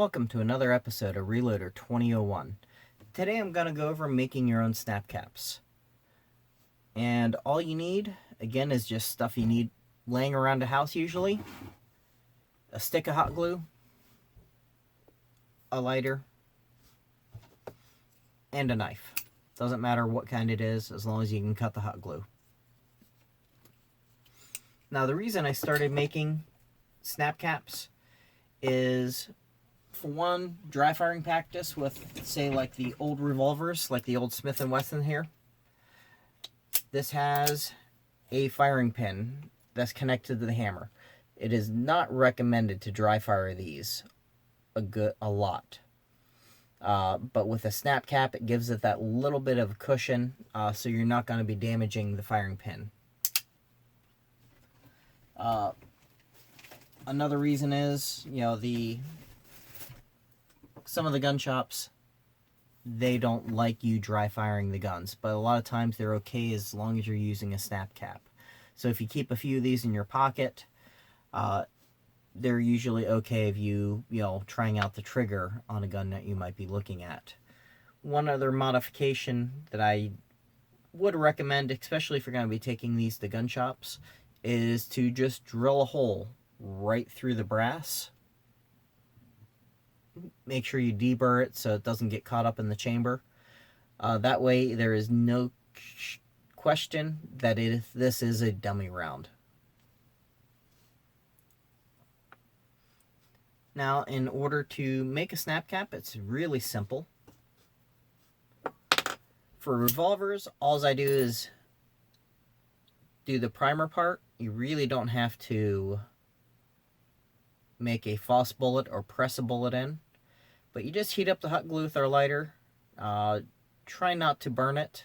welcome to another episode of Reloader 2001. Today I'm going to go over making your own snap caps. And all you need, again, is just stuff you need laying around the house usually. A stick of hot glue, a lighter, and a knife. Doesn't matter what kind it is, as long as you can cut the hot glue. Now the reason I started making snap caps is, for one, dry firing practice with, say, like the old revolvers, like the old Smith & Wesson here. This has a firing pin that's connected to the hammer. It is not recommended to dry fire these a lot. But with a snap cap, it gives it that little bit of cushion, so you're not going to be damaging the firing pin. Another reason is, some of the gun shops, they don't like you dry firing the guns, but a lot of times they're okay as long as you're using a snap cap. So if you keep a few of these in your pocket, they're usually okay if you trying out the trigger on a gun that you might be looking at. One other modification that I would recommend, especially if you're going to be taking these to gun shops, is to just drill a hole right through the brass. Make sure you deburr it so it doesn't get caught up in the chamber. That way there is no question that this is a dummy round. Now, in order to make a snap cap, it's really simple. For revolvers, all I do is do the primer part. You really don't have to make a false bullet or press a bullet in, but you just heat up the hot glue with our lighter. Try not to burn it.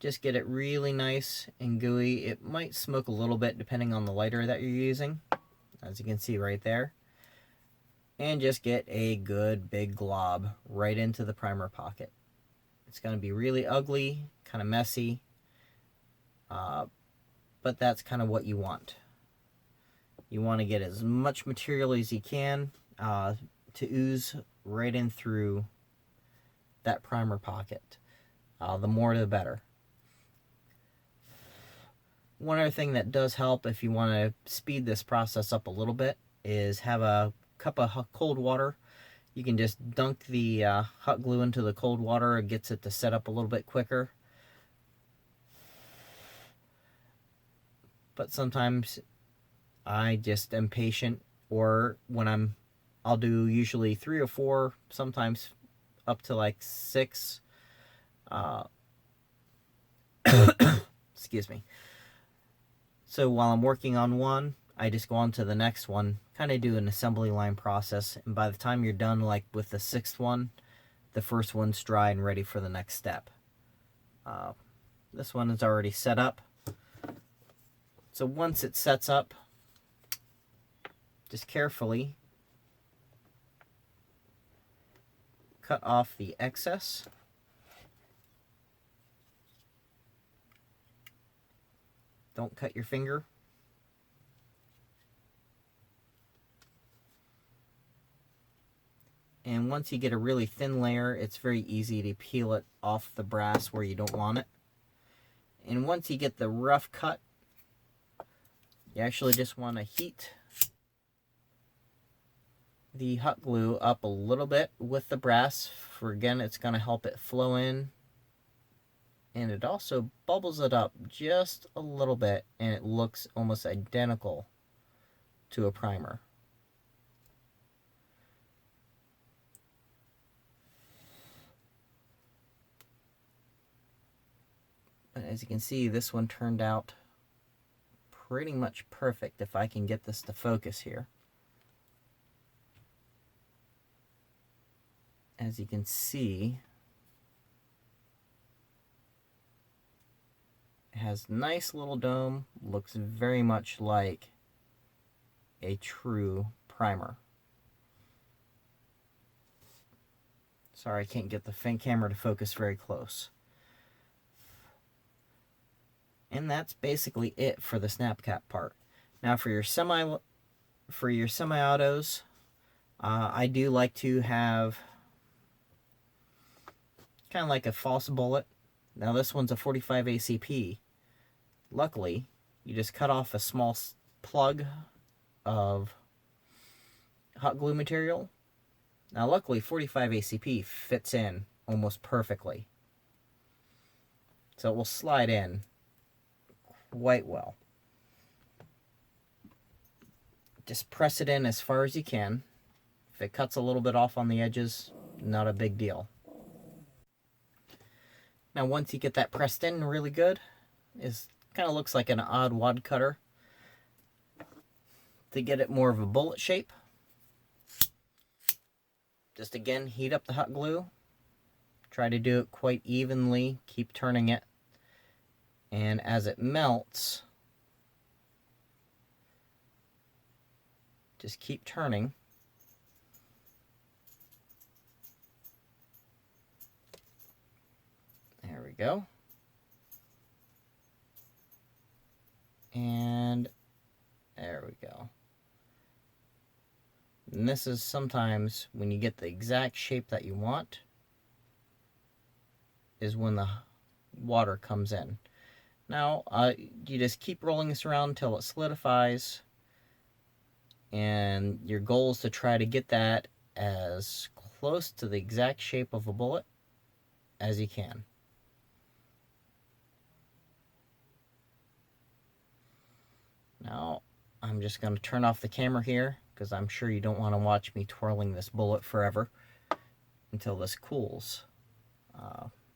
Just get it really nice and gooey. It might smoke a little bit depending on the lighter that you're using, as you can see right there. And just get a good big glob right into the primer pocket. It's going to be really ugly, kind of messy, but that's kind of what you want. You want to get as much material as you can to ooze right in through that primer pocket. The more the better. One other thing that does help if you want to speed this process up a little bit is have a cup of cold water. You can just dunk the hot glue into the cold water. It gets it to set up a little bit quicker. But sometimes I just am patient, or when I'll do usually 3 or 4, sometimes up to like 6. Excuse me. So while I'm working on one, I just go on to the next one, kind of do an assembly line process, and by the time you're done, like with the 6th one, the first one's dry and ready for the next step. This one is already set up. So once it sets up, just carefully cut off the excess. Don't cut your finger. And once you get a really thin layer, it's very easy to peel it off the brass where you don't want it. And once you get the rough cut, you actually just want to heat the hot glue up a little bit with the brass. Again, it's going to help it flow in. And it also bubbles it up just a little bit, and it looks almost identical to a primer. But as you can see, this one turned out pretty much perfect if I can get this to focus here. As you can see, it has a nice little dome, looks very much like a true primer. Sorry, I can't get the camera to focus very close. And that's basically it for the snap cap part. Now for your semi-autos, I do like to have kind of like a false bullet. Now this one's a 45 ACP. Luckily, you just cut off a small plug of hot glue material. Now luckily 45 ACP fits in almost perfectly. So it will slide in quite well. Just press it in as far as you can. If it cuts a little bit off on the edges, not a big deal. Now once you get that pressed in really good, it kind of looks like an odd wad cutter. To get it more of a bullet shape, just again heat up the hot glue. Try to do it quite evenly, keep turning it, and as it melts, just keep turning. There we go. And there we go. And this is sometimes when you get the exact shape that you want, is when the water comes in. Now, you just keep rolling this around until it solidifies. And your goal is to try to get that as close to the exact shape of a bullet as you can. Now, I'm just going to turn off the camera here because I'm sure you don't want to watch me twirling this bullet forever until this cools.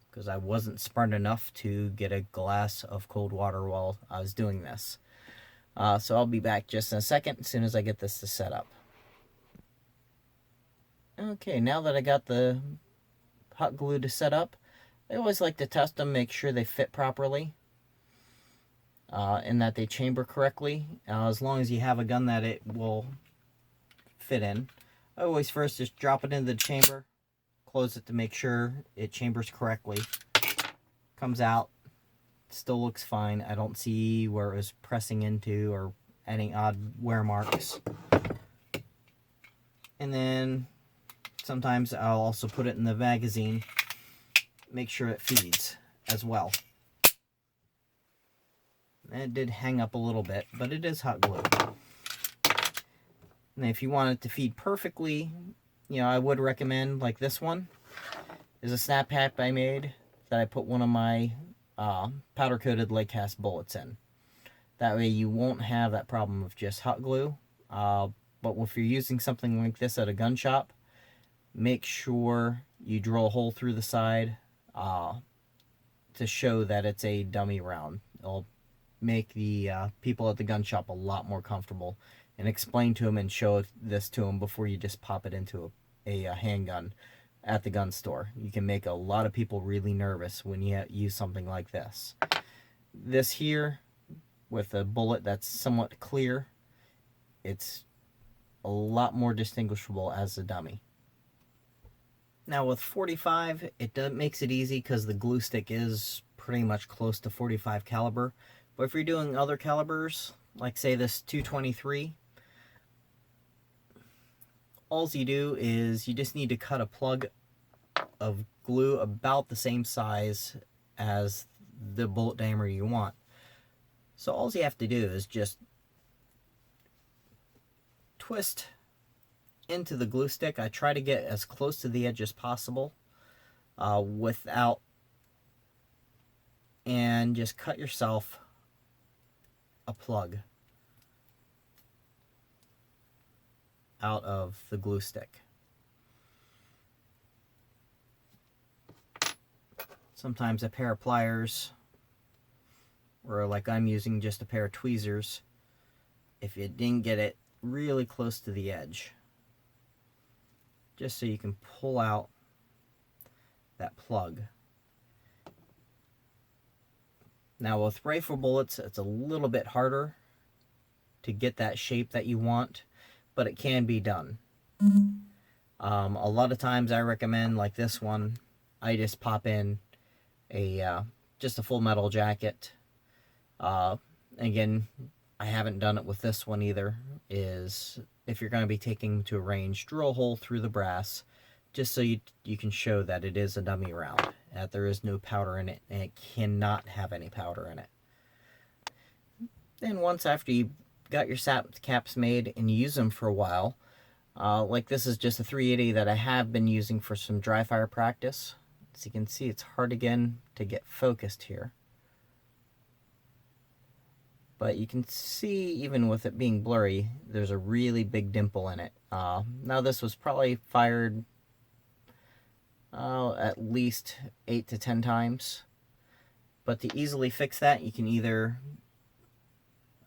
Because I wasn't smart enough to get a glass of cold water while I was doing this. So I'll be back just in a second as soon as I get this to set up. Okay, now that I got the hot glue to set up, I always like to test them, make sure they fit properly. And that they chamber correctly, as long as you have a gun that it will fit in. I always first just drop it into the chamber, close it to make sure it chambers correctly. Comes out, still looks fine. I don't see where it was pressing into or any odd wear marks. And then sometimes I'll also put it in the magazine, make sure it feeds as well. And it did hang up a little bit, but it is hot glue. And if you want it to feed perfectly, you know, I would recommend, like this one, is a snap pack I made that I put one of my powder-coated leg cast bullets in. That way you won't have that problem of just hot glue. But if you're using something like this at a gun shop, make sure you drill a hole through the side to show that it's a dummy round. It'll make the people at the gun shop a lot more comfortable, and explain to them and show this to them before you just pop it into a handgun at the gun store. You can make a lot of people really nervous when you use something like this. This here, with a bullet that's somewhat clear, it's a lot more distinguishable as a dummy. Now with 45, it makes it easy because the glue stick is pretty much close to 45 caliber. But if you're doing other calibers, like say this 223, all you do is you just need to cut a plug of glue about the same size as the bullet diameter you want. So all you have to do is just twist into the glue stick. I try to get as close to the edge as possible without, and just cut yourself a plug out of the glue stick. Sometimes a pair of pliers, or like I'm using just a pair of tweezers, if you didn't get it really close to the edge, just so you can pull out that plug. Now with rifle bullets, it's a little bit harder to get that shape that you want, but it can be done. A lot of times I recommend, like this one, I just pop in just a full metal jacket. Again, I haven't done it with this one either, is if you're going to be taking to a range, drill a hole through the brass, just so you can show that it is a dummy round, that there is no powder in it, and it cannot have any powder in it. Then once after you got your snap caps made and you use them for a while, like this is just a 380 that I have been using for some dry fire practice. As you can see, it's hard again to get focused here. But you can see, even with it being blurry, there's a really big dimple in it. Now this was probably fired at least 8 to 10 times. But to easily fix that, you can either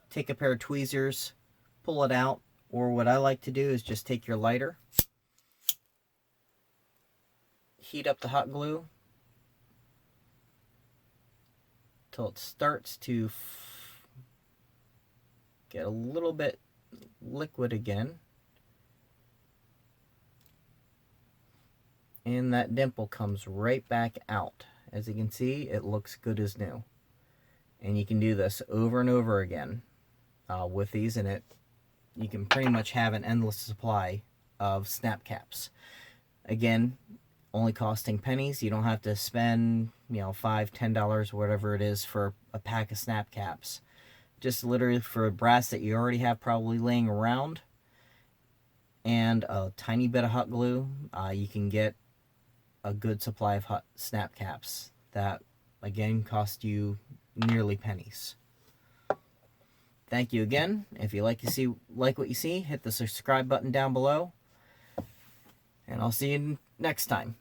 take a pair of tweezers, pull it out, or what I like to do is just take your lighter, heat up the hot glue till it starts to get a little bit liquid again, and that dimple comes right back out. As you can see, it looks good as new. And you can do this over and over again with these, and you can pretty much have an endless supply of snap caps. Again, only costing pennies. You don't have to spend, $5, $10, whatever it is for a pack of snap caps. Just literally for brass that you already have probably laying around, and a tiny bit of hot glue, you can get a good supply of hot snap caps that, again, cost you nearly pennies. Thank you again. If you like what you see, hit the subscribe button down below, and I'll see you next time.